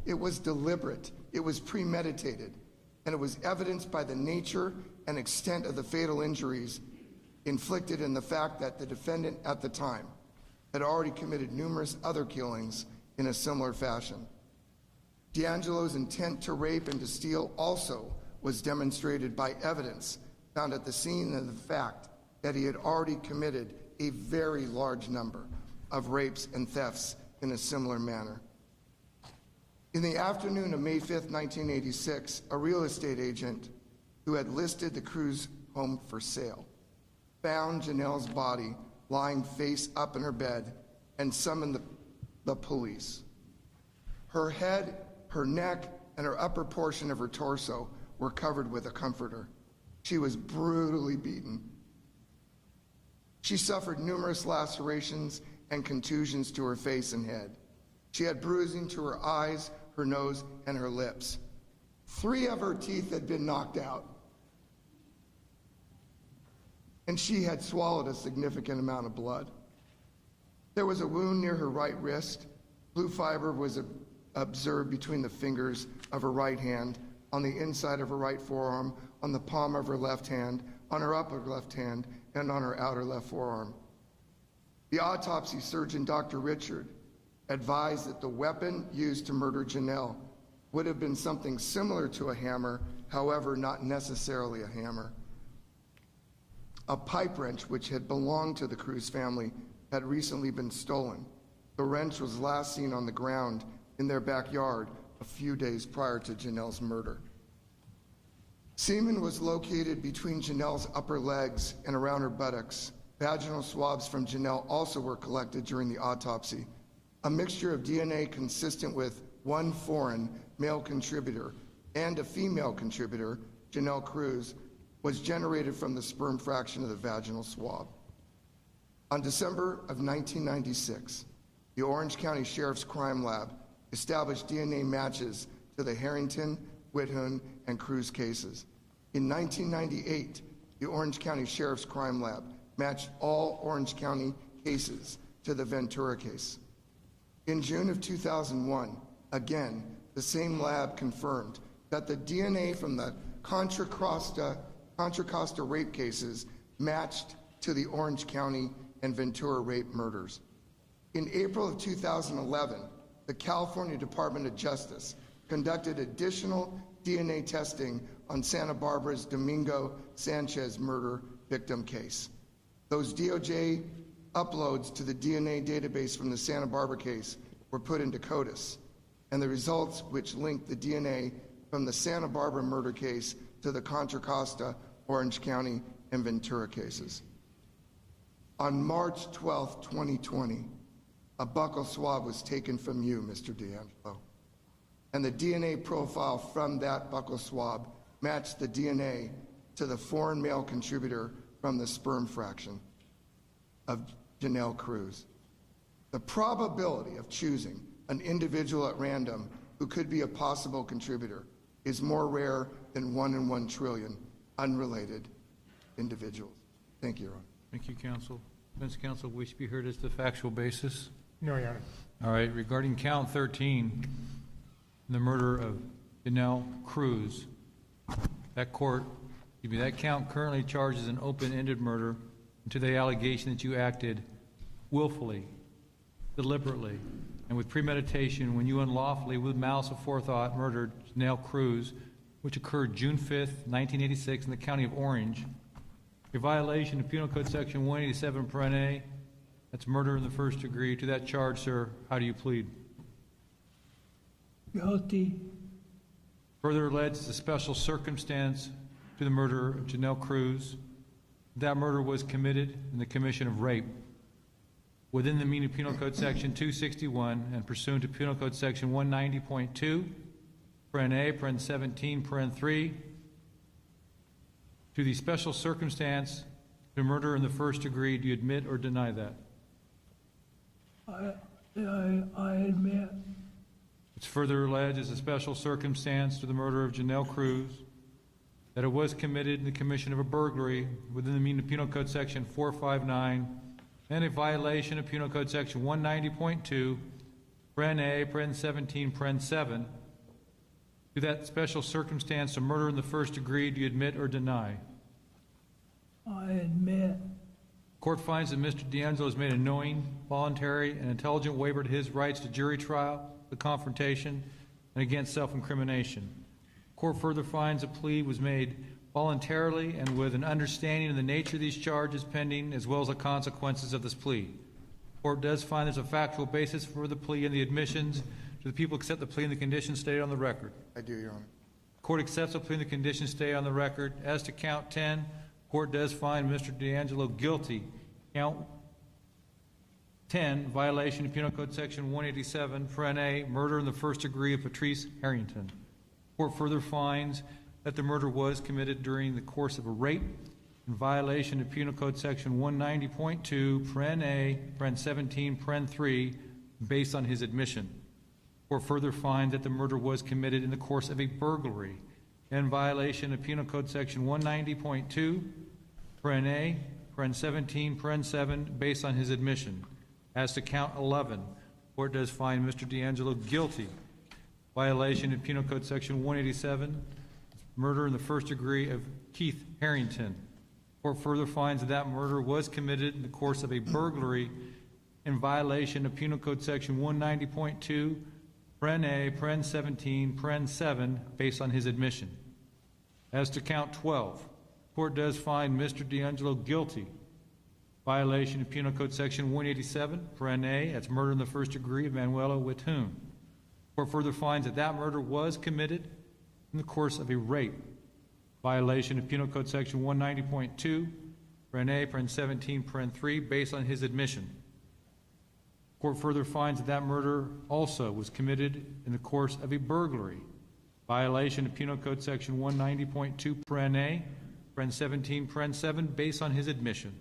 It was deliberate, it was premeditated, and it was evidenced by the nature and extent of the fatal injuries inflicted and the fact that the defendant at the time had already committed numerous other killings in a similar fashion. DeAngelo's intent to rape and to steal also was demonstrated by evidence found at the scene and the fact that he had already committed a very large number of rapes and thefts in a similar manner. In the afternoon of May 5th, 1986, a real estate agent who had listed the Cruz home for sale found Janelle's body lying face up in her bed and summoned the police. Her head, her neck, and her upper portion of her torso were covered with a comforter. She was brutally beaten. She suffered numerous lacerations and contusions to her face and head. She had bruising to her eyes, her nose, and her lips. 3 of her teeth had been knocked out, and she had swallowed a significant amount of blood. There was a wound near her right wrist. Blue fiber was observed between the fingers of her right hand, on the inside of her right forearm, on the palm of her left hand, on her upper left hand, and on her outer left forearm. The autopsy surgeon, Dr. Richard, advised that the weapon used to murder Janelle would have been something similar to a hammer, however, not necessarily a hammer. A pipe wrench, which had belonged to the Cruz family, had recently been stolen. The wrench was last seen on the ground in their backyard a few days prior to Janelle's murder. Semen was located between Janelle's upper legs and around her buttocks. Vaginal swabs from Janelle also were collected during the autopsy. A mixture of DNA consistent with one foreign male contributor and a female contributor, Janelle Cruz, was generated from the sperm fraction of the vaginal swab. On December of 1996, the Orange County Sheriff's Crime Lab established DNA matches to the Harrington, Whithoon, and Cruz cases. In 1998, the Orange County Sheriff's Crime Lab matched all Orange County cases to the Ventura case. In June of 2001, again, the same lab confirmed that the DNA from the Contra Costa rape cases matched to the Orange County and Ventura rape murders. In April of 2011, the California Department of Justice conducted additional DNA testing on Santa Barbara's Domingo Sanchez murder victim case. Those DOJ uploads to the DNA database from the Santa Barbara case were put into CODIS, and the results, which linked the DNA from the Santa Barbara murder case to the Contra Costa, Orange County, and Ventura cases. On March 12, 2020, a buccal swab was taken from you, Mr. DeAngelo, and the DNA profile from that buccal swab matched the DNA to the foreign male contributor from the sperm fraction of Janelle Cruz. The probability of choosing an individual at random who could be a possible contributor is more rare than 1 in 1 trillion unrelated individuals. Thank you, Your Honor. Thank you, counsel. Defense counsel, wish to be heard as to factual basis? No, Your Honor. All right, regarding count 13, the murder of Janelle Cruz, that count currently charges an open-ended murder to the allegation that you acted willfully, deliberately, and with premeditation when you unlawfully, with malice aforethought, murdered Janelle Cruz, which occurred June 5th, 1986 in the county of Orange. A violation of Penal Code Section 187(a), that's murder in the first degree. To that charge, sir, how do you plead? Guilty. Further alleged is a special circumstance to the murder of Janelle Cruz. That murder was committed in the commission of rape within the meaning of Penal Code Section 261 and pursuant to Penal Code Section 190.2, paren A, paren 17, paren 3, to the special circumstance to murder in the first degree. Do you admit or deny that? I admit. It's further alleged as a special circumstance to the murder of Janelle Cruz that it was committed in the commission of a burglary within the meaning of Penal Code Section 459 and a violation of Penal Code Section 190.2 paren A, paren 17, paren 7, to that special circumstance of murder in the first degree, do you admit or deny? I admit. Court finds that Mr. DeAngelo has made a knowing, voluntary, and intelligent waiver to his rights to jury trial, the confrontation, and against self-incrimination. Court further finds a plea was made voluntarily and with an understanding of the nature of these charges pending, as well as the consequences of this plea. Court does find there's a factual basis for the plea and the admissions. Do the people accept the plea and the conditions stated on the record? I do, Your Honor. Court accepts the plea and the conditions stated on the record. As to count 10, court does find Mr. DeAngelo guilty. Count 10, violation of Penal Code Section 187, paren A, murder in the first degree of Patrice Harrington. Court further finds that the murder was committed during the course of a rape in violation of Penal Code Section 190.2, paren A, paren 17, paren 3, based on his admission. Court further finds that the murder was committed in the course of a burglary in violation of Penal Code Section 190.2, paren A, paren 17, paren 7, based on his admission. As to count 11, court does find Mr. DeAngelo guilty. Violation of Penal Code Section 187, murder in the first degree of Keith Harrington. Court further finds that that murder was committed in the course of a burglary in violation of Penal Code Section 190.2, paren A, paren 17, paren 7, based on his admission. As to count 12, court does find Mr. DeAngelo guilty. Violation of Penal Code Section 187, paren A, that's murder in the first degree of Manuela Wittoon. Court further finds that that murder was committed in the course of a rape. Violation of Penal Code Section 190.2, paren A, paren 17, paren 3, based on his admission. Court further finds that that murder also was committed in the course of a burglary. Violation of Penal Code Section 190.2, paren A, paren 17, paren 7, based on his admission.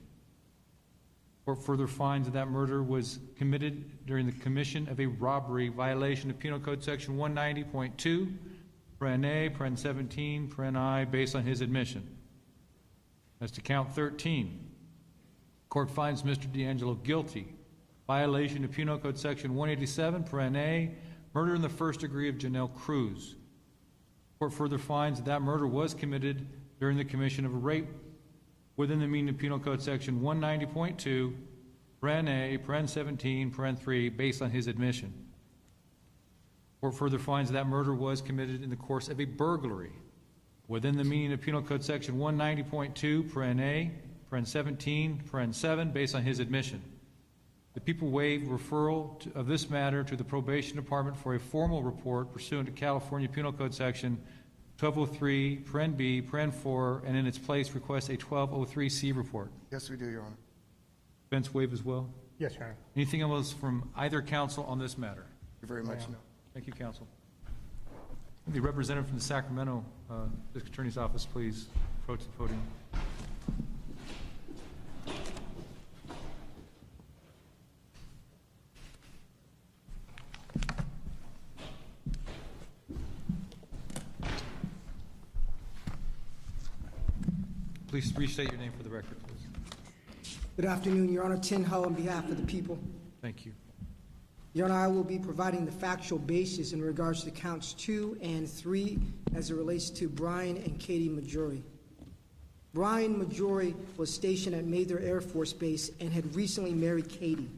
Court further finds that that murder was committed during the commission of a robbery, violation of Penal Code Section 190.2, paren A, paren 17, paren I, based on his admission. As to count 13, court finds Mr. DeAngelo guilty. Violation of Penal Code Section 187, paren A, murder in the first degree of Janelle Cruz. Court further finds that that murder was committed during the commission of a rape within the meaning of Penal Code Section 190.2, paren A, paren 17, paren 3, based on his admission. Court further finds that murder was committed in the course of a burglary within the meaning of Penal Code Section 190.2, paren A, paren 17, paren 7, based on his admission. The people waive referral of this matter to the Probation Department for a formal report pursuant to California Penal Code Section 1203, paren B, paren 4, and in its place request a 1203C report. Yes, we do, Your Honor. Defense waive as well? Yes, Your Honor. Anything else from either counsel on this matter? Thank you very much. No. Thank you, counsel. The representative from the Sacramento District Attorney's Office, please approach the podium. Please restate your name for the record, please. Good afternoon, Your Honor. Tin Ho on behalf of the people. Thank you. Your Honor, I will be providing the factual basis in regards to counts 2 and 3 as it relates to Brian and Katie Maggiore. Brian Maggiore was stationed at Mather Air Force Base and had recently married Katie.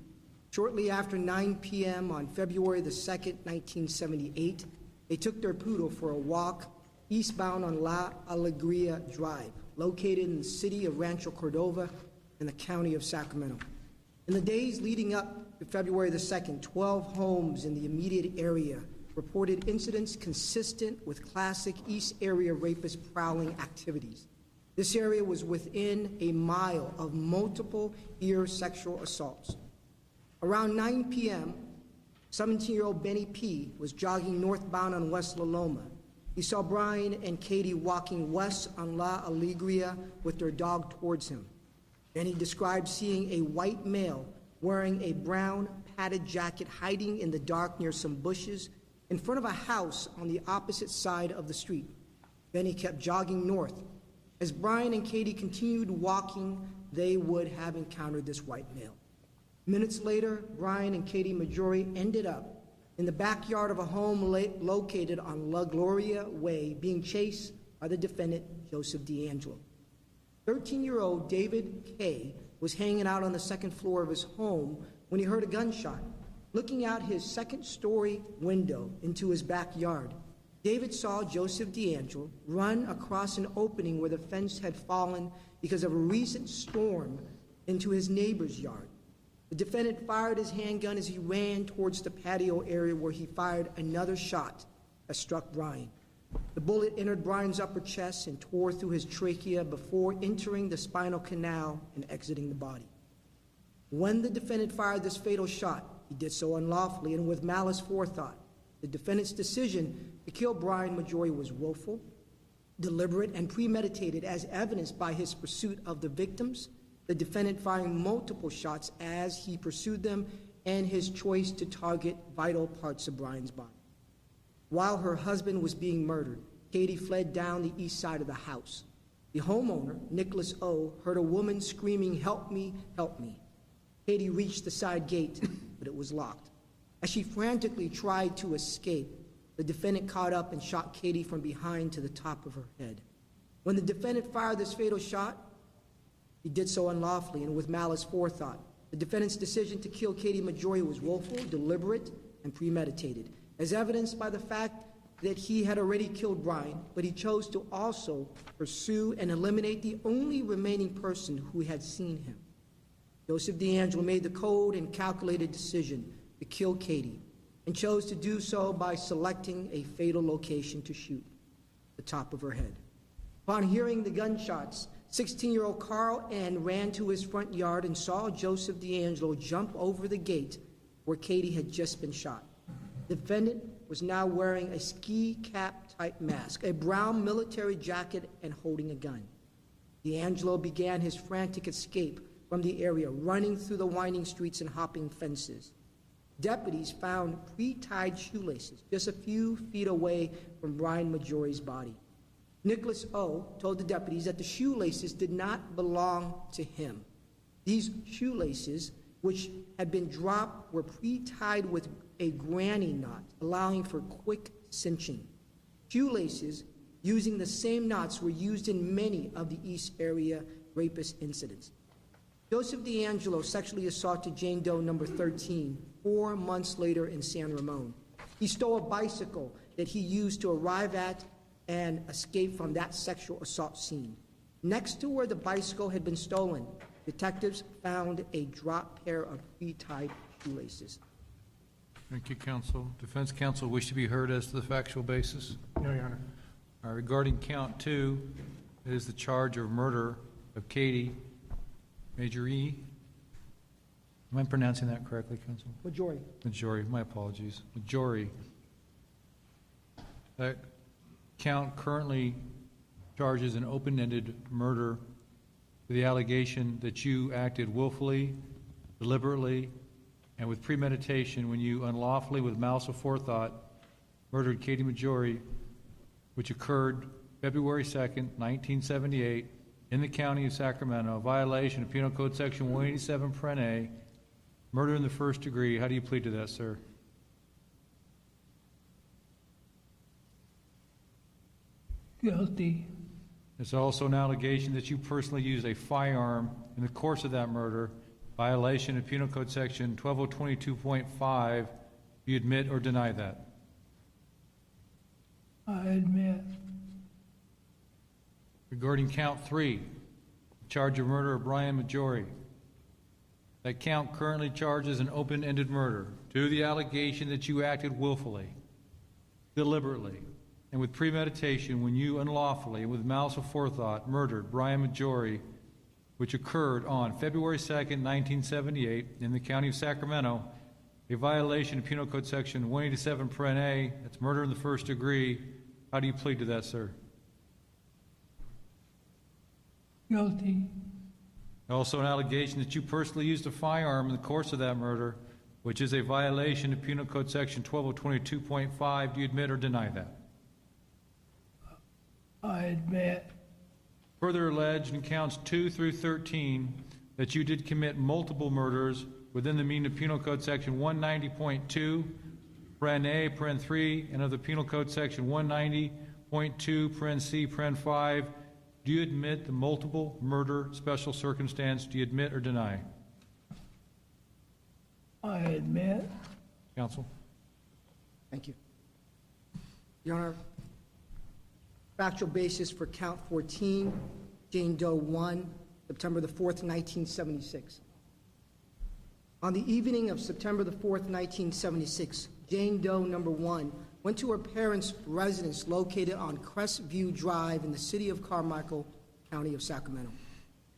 Shortly after 9 p.m. on February the 2nd, 1978, they took their poodle for a walk eastbound on La Alegria Drive, located in the city of Rancho Cordova in the county of Sacramento. In the days leading up to February the 2nd, 12 homes in the immediate area reported incidents consistent with classic East Area rapist prowling activities. This area was within a mile of multiple ear sexual assaults. Around 9 p.m., 17-year-old Benny P. was jogging northbound on West La Loma. He saw Brian and Katie walking west on La Alegria with their dog towards him. Then he described seeing a white male wearing a brown padded jacket hiding in the dark near some bushes in front of a house on the opposite side of the street. Then he kept jogging north. As Brian and Katie continued walking, they would have encountered this white male. Minutes later, Brian and Katie Maggiore ended up in the backyard of a home located on La Gloria Way, being chased by the defendant, Joseph DeAngelo. 13-year-old David K. was hanging out on the second floor of his home when he heard a gunshot. Looking out his second-story window into his backyard, David saw Joseph DeAngelo run across an opening where the fence had fallen because of a recent storm into his neighbor's yard. The defendant fired his handgun as he ran towards the patio area, where he fired another shot that struck Brian. The bullet entered Brian's upper chest and tore through his trachea before entering the spinal canal and exiting the body. When the defendant fired this fatal shot, he did so unlawfully and with malice forethought. The defendant's decision to kill Brian Maggiore was willful, deliberate, and premeditated, as evidenced by his pursuit of the victims, the defendant firing multiple shots as he pursued them, and his choice to target vital parts of Brian's body. While her husband was being murdered, Katie fled down the east side of the house. The homeowner, Nicholas O., heard a woman screaming, "Help me, help me." Katie reached the side gate, but it was locked. As she frantically tried to escape, the defendant caught up and shot Katie from behind to the top of her head. When the defendant fired this fatal shot, he did so unlawfully and with malice forethought. The defendant's decision to kill Katie Maggiore was willful, deliberate, and premeditated, as evidenced by the fact that he had already killed Brian, but he chose to also pursue and eliminate the only remaining person who had seen him. Joseph DeAngelo made the cold and calculated decision to kill Katie, and chose to do so by selecting a fatal location to shoot, the top of her head. Upon hearing the gunshots, 16-year-old Carl N. ran to his front yard and saw Joseph DeAngelo jump over the gate where Katie had just been shot. The defendant was now wearing a ski cap type mask, a brown military jacket, and holding a gun. DeAngelo began his frantic escape from the area, running through the winding streets and hopping fences. Deputies found pre-tied shoelaces just a few feet away from Brian Maggiore's body. Nicholas O. told the deputies that the shoelaces did not belong to him. These shoelaces, which had been dropped, were pre-tied with a granny knot, allowing for quick cinching. Shoelaces using the same knots were used in many of the East Area rapist incidents. Joseph DeAngelo sexually assaulted Jane Doe number 13 4 months later in San Ramon. He stole a bicycle that he used to arrive at and escape from that sexual assault scene. Next to where the bicycle had been stolen, detectives found a drop pair of pre-tied shoelaces. Thank you, counsel. Defense counsel wish to be heard as to the factual basis? No, Your Honor. Regarding count 2, it is the charge of murder of Katie Maggiore. Am I pronouncing that correctly, counsel? Maggiore. Maggiore, my apologies. Maggiore. That count currently charges an open-ended murder with the allegation that you acted willfully, deliberately, and with premeditation when you unlawfully, with malice aforethought, murdered Katie Maggiore, which occurred February 2nd, 1978, in the county of Sacramento, a violation of Penal Code Section 187, Paren A, murder in the first degree. How do you plead to that, sir? Guilty. There's also an allegation that you personally used a firearm in the course of that murder, violation of Penal Code Section 12022.5. Do you admit or deny that? I admit. Regarding count 3, charge of murder of Brian Maggiore. That count currently charges an open-ended murder to the allegation that you acted willfully, deliberately, and with premeditation when you unlawfully and with malice aforethought murdered Brian Maggiore, which occurred on February 2nd, 1978 in the county of Sacramento, a violation of Penal Code Section 187, Paren A, that's murder in the first degree. How do you plead to that, sir? Guilty. Also an allegation that you personally used a firearm in the course of that murder, which is a violation of Penal Code Section 12022.5. Do you admit or deny that? I admit. Further alleged in counts 2 through 13 that you did commit multiple murders within the meaning of Penal Code Section 190.2, paren A, paren 3, and of the Penal Code Section 190.2, paren C, paren 5, do you admit the multiple murder special circumstance? Do you admit or deny? I admit. Counsel? Thank you. Your Honor, factual basis for count 14, Jane Doe 1, September the 4th, 1976. On the evening of September the 4th, 1976, Jane Doe number 1 went to her parents' residence located on Crestview Drive in the city of Carmichael, County of Sacramento.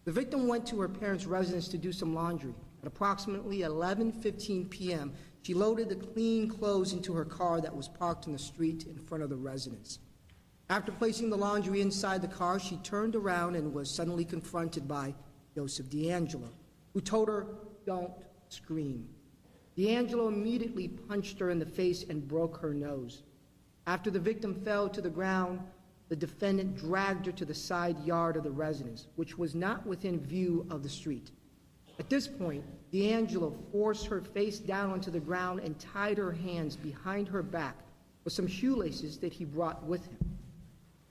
The victim went to her parents' residence to do some laundry. At approximately 11:15 p.m., she loaded the clean clothes into her car that was parked in the street in front of the residence. After placing the laundry inside the car, she turned around and was suddenly confronted by Joseph DeAngelo, who told her, "Don't scream." DeAngelo immediately punched her in the face and broke her nose. After the victim fell to the ground, the defendant dragged her to the side yard of the residence, which was not within view of the street. At this point, DeAngelo forced her face down onto the ground and tied her hands behind her back with some shoelaces that he brought with him.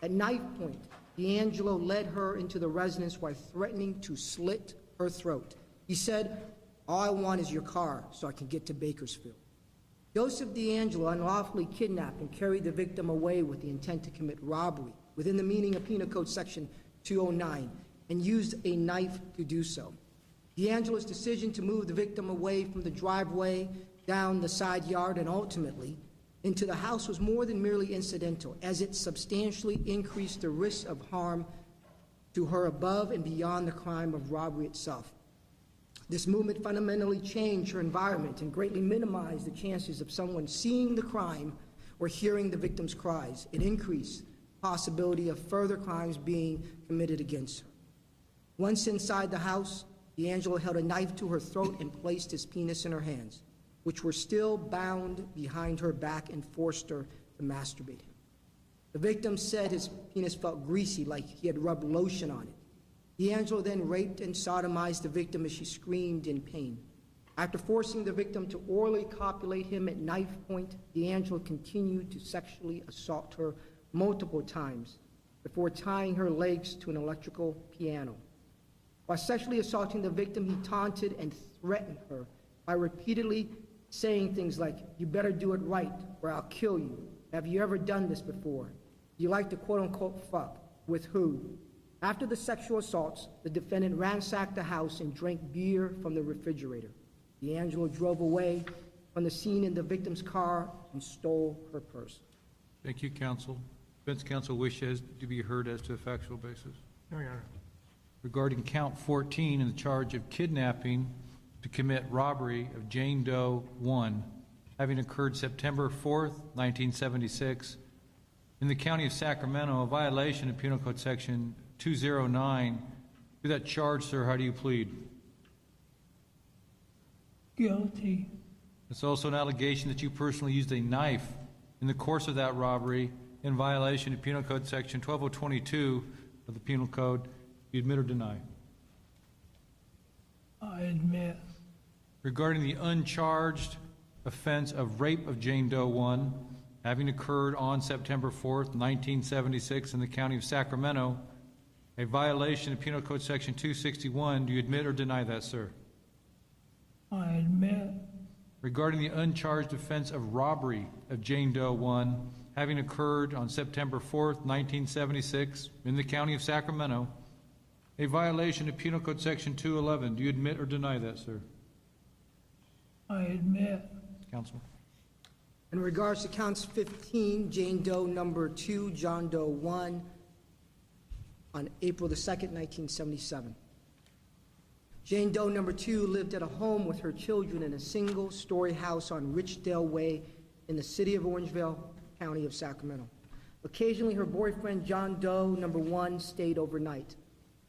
At knife point, DeAngelo led her into the residence while threatening to slit her throat. He said, "All I want is your car so I can get to Bakersfield." Joseph DeAngelo unlawfully kidnapped and carried the victim away with the intent to commit robbery within the meaning of Penal Code Section 209 and used a knife to do so. DeAngelo's decision to move the victim away from the driveway, down the side yard, and ultimately into the house was more than merely incidental, as it substantially increased the risk of harm to her above and beyond the crime of robbery itself. This movement fundamentally changed her environment and greatly minimized the chances of someone seeing the crime or hearing the victim's cries. It increased the possibility of further crimes being committed against her. Once inside the house, DeAngelo held a knife to her throat and placed his penis in her hands, which were still bound behind her back, and forced her to masturbate him. The victim said his penis felt greasy, like he had rubbed lotion on it. DeAngelo then raped and sodomized the victim as she screamed in pain. After forcing the victim to orally copulate him at knife point, DeAngelo continued to sexually assault her multiple times before tying her legs to an electrical piano. While sexually assaulting the victim, he taunted and threatened her by repeatedly saying things like, "You better do it right or I'll kill you. Have you ever done this before? Do you like to quote-unquote fuck? With who?" After the sexual assaults, the defendant ransacked the house and drank beer from the refrigerator. DeAngelo drove away from the scene in the victim's car and stole her purse. Thank you, counsel. Defense counsel wishes to be heard as to a factual basis. No, Your Honor. Regarding count 14 in the charge of kidnapping to commit robbery of Jane Doe 1, having occurred September 4th, 1976, in the County of Sacramento, a violation of Penal Code Section 209. To that charge, sir, how do you plead? Guilty. It's also an allegation that you personally used a knife in the course of that robbery in violation of Penal Code Section 12022 of the Penal Code. Do you admit or deny? I admit. Regarding the uncharged offense of rape of Jane Doe 1, having occurred on September 4th, 1976 in the County of Sacramento, a violation of Penal Code Section 261, do you admit or deny that, sir? I admit. Regarding the uncharged offense of robbery of Jane Doe 1, having occurred on September 4th, 1976 in the County of Sacramento, a violation of Penal Code Section 211, do you admit or deny that, sir? I admit. Counsel. In regards to counts 15, Jane Doe number 2, John Doe 1, on April the 2nd, 1977. Jane Doe number 2 lived at a home with her children in a single-story house on Richdale Way in the city of Orangevale, County of Sacramento. Occasionally, her boyfriend, John Doe number 1, stayed overnight.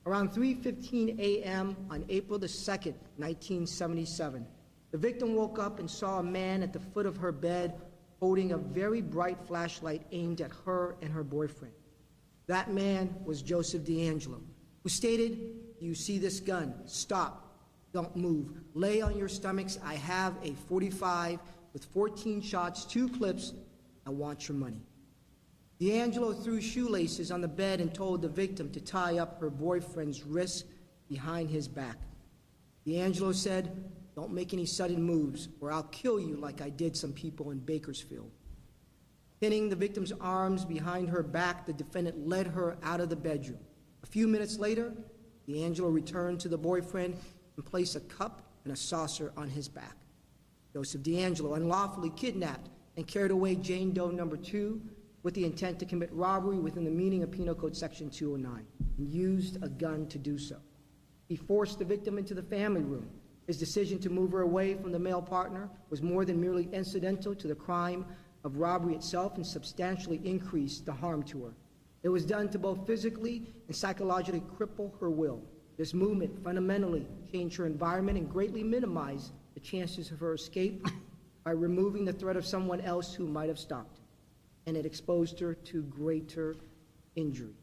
Around 3:15 a.m. on April the 2nd, 1977, the victim woke up and saw a man at the foot of her bed holding a very bright flashlight aimed at her and her boyfriend. That man was Joseph DeAngelo, who stated, "You see this gun? Stop. Don't move. Lay on your stomachs. I have a .45 with 14 shots, 2 clips, "I want your money." DeAngelo threw shoelaces on the bed and told the victim to tie up her boyfriend's wrists behind his back. DeAngelo said, "Don't make any sudden moves or I'll kill you like I did some people in Bakersfield." Pinning the victim's arms behind her back, the defendant led her out of the bedroom. A few minutes later, DeAngelo returned to the boyfriend and placed a cup and a saucer on his back. Joseph DeAngelo unlawfully kidnapped and carried away Jane Doe number 2 with the intent to commit robbery within the meaning of Penal Code Section 209 and used a gun to do so. He forced the victim into the family room. His decision to move her away from the male partner was more than merely incidental to the crime of robbery itself and substantially increased the harm to her. It was done to both physically and psychologically cripple her will. This movement fundamentally changed her environment and greatly minimized the chances of her escape by removing the threat of someone else who might have stopped, and it exposed her to greater injury.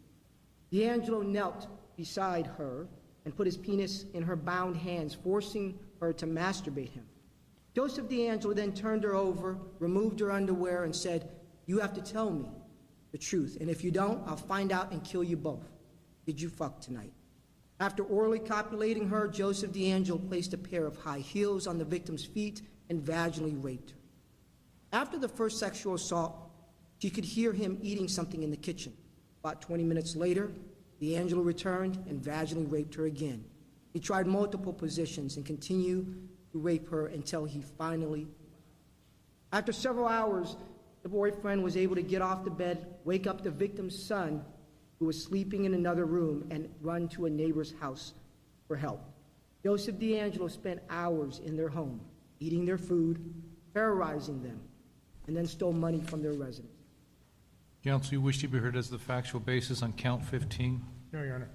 DeAngelo knelt beside her and put his penis in her bound hands, forcing her to masturbate him. Joseph DeAngelo then turned her over, removed her underwear, and said, "You have to tell me the truth, and if you don't, I'll find out and kill you both. Did you fuck tonight?" After orally copulating her, Joseph DeAngelo placed a pair of high heels on the victim's feet and vaginally raped her. After the first sexual assault, she could hear him eating something in the kitchen. About 20 minutes later, DeAngelo returned and vaginally raped her again. He tried multiple positions and continued to rape her until he finally. After several hours, the boyfriend was able to get off the bed, wake up the victim's son, who was sleeping in another room, and run to a neighbor's house for help. Joseph DeAngelo spent hours in their home, eating their food, terrorizing them, and then stole money from their residence. Counsel, you wish to be heard as the factual basis on count 15? No, Your Honor.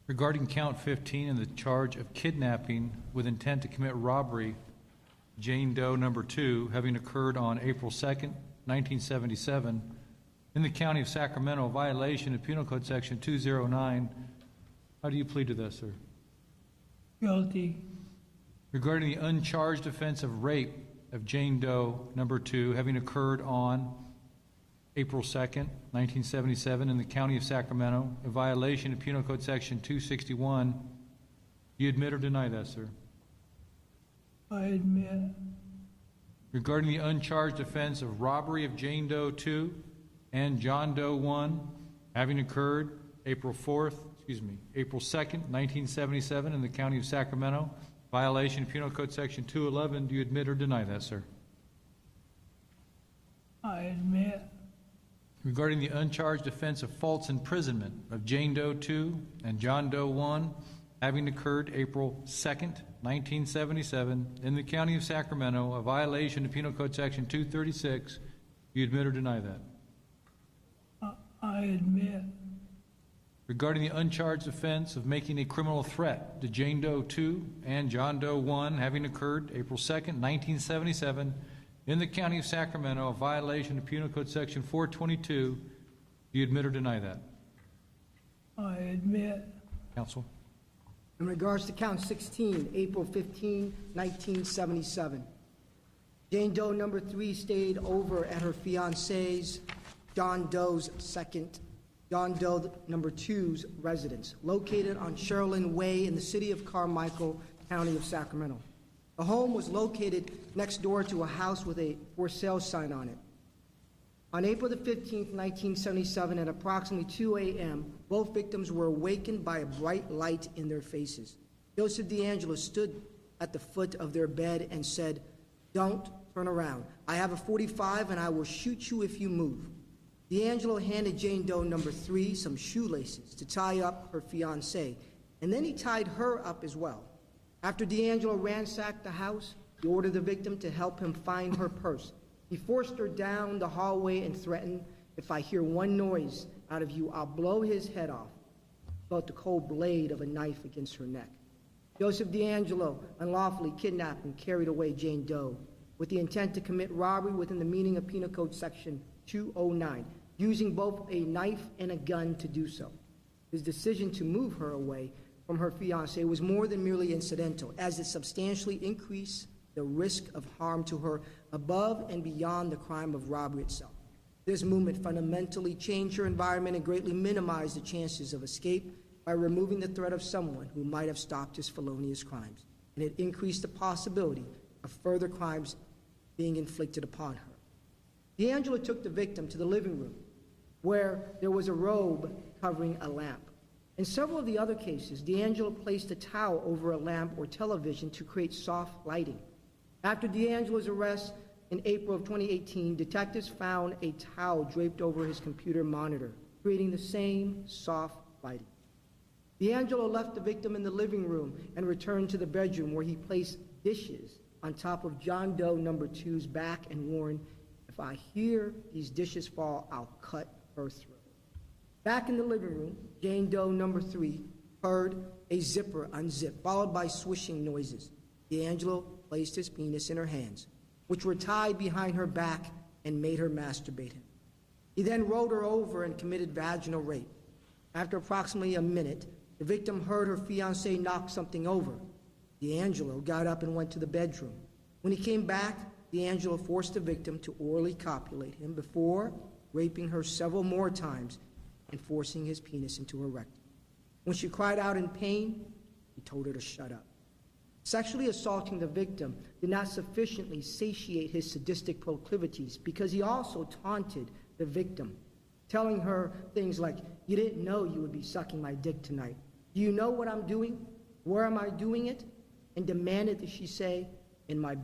Regarding count 15 and the charge of kidnapping with intent to commit robbery, Jane Doe number 2, having occurred on April 2nd, 1977, in the county of Sacramento, a violation of Penal Code Section 209. How do you plead to this, sir? Guilty. Regarding the uncharged offense of rape of Jane Doe number 2, having occurred on April 2nd, 1977, in the county of Sacramento, a violation of Penal Code Section 261. Do you admit or deny that, sir? I admit. Regarding the uncharged offense of robbery of Jane Doe 2 and John Doe 1, having occurred April 2nd, 1977, in the county of Sacramento, violation of Penal Code Section 211. Do you admit or deny that, sir? I admit. Regarding the uncharged offense of false imprisonment of Jane Doe 2 and John Doe 1, having occurred April 2nd, 1977, in the county of Sacramento, a violation of Penal Code Section 236. Do you admit or deny that? I admit. Regarding the uncharged offense of making a criminal threat to Jane Doe 2 and John Doe 1, having occurred April 2nd, 1977, in the county of Sacramento, a violation of Penal Code Section 422. Do you admit or deny that? I admit. Counsel? In regards to count 16, April 15, 1977, Jane Doe number 3 stayed over at her fiancé's, John Doe number 2's residence, located on Sherlin Way in the city of Carmichael, county of Sacramento. The home was located next door to a house with a for sale sign on it. On April the 15th, 1977, at approximately 2 a.m., both victims were awakened by a bright light in their faces. Joseph DeAngelo stood at the foot of their bed and said, "Don't turn around. I have a .45 and I will shoot you if you move." DeAngelo handed Jane Doe number 3 some shoelaces to tie up her fiancé, and then he tied her up as well. After DeAngelo ransacked the house, he ordered the victim to help him find her purse. He forced her down the hallway and threatened, "If I hear one noise out of you, I'll blow his head off." He felt the cold blade of a knife against her neck. Joseph DeAngelo unlawfully kidnapped and carried away Jane Doe with the intent to commit robbery within the meaning of Penal Code Section 209, using both a knife and a gun to do so. His decision to move her away from her fiancé was more than merely incidental, as it substantially increased the risk of harm to her above and beyond the crime of robbery itself. This movement fundamentally changed her environment and greatly minimized the chances of escape by removing the threat of someone who might have stopped his felonious crimes, and it increased the possibility of further crimes being inflicted upon her. DeAngelo took the victim to the living room, where there was a robe covering a lamp. In several of the other cases, DeAngelo placed a towel over a lamp or television to create soft lighting. After DeAngelo's arrest in April of 2018, detectives found a towel draped over his computer monitor, creating the same soft lighting. DeAngelo left the victim in the living room and returned to the bedroom, where he placed dishes on top of Jane Doe number 2's back and warned, "If I hear these dishes fall, I'll cut her throat." Back in the living room, Jane Doe number 3 heard a zipper unzip, followed by swishing noises. DeAngelo placed his penis in her hands, which were tied behind her back, and made her masturbate him. He then rolled her over and committed vaginal rape. After approximately a minute, the victim heard her fiancé knock something over. DeAngelo got up and went to the bedroom. When he came back, DeAngelo forced the victim to orally copulate him before raping her several more times and forcing his penis into her rectum. When she cried out in pain, he told her to shut up. Sexually assaulting the victim did not sufficiently satiate his sadistic proclivities, because he also taunted the victim, telling her things like, "You didn't know you would be sucking my dick tonight. Do you know what I'm doing? Where am I doing it?" and demanded that she say, "In my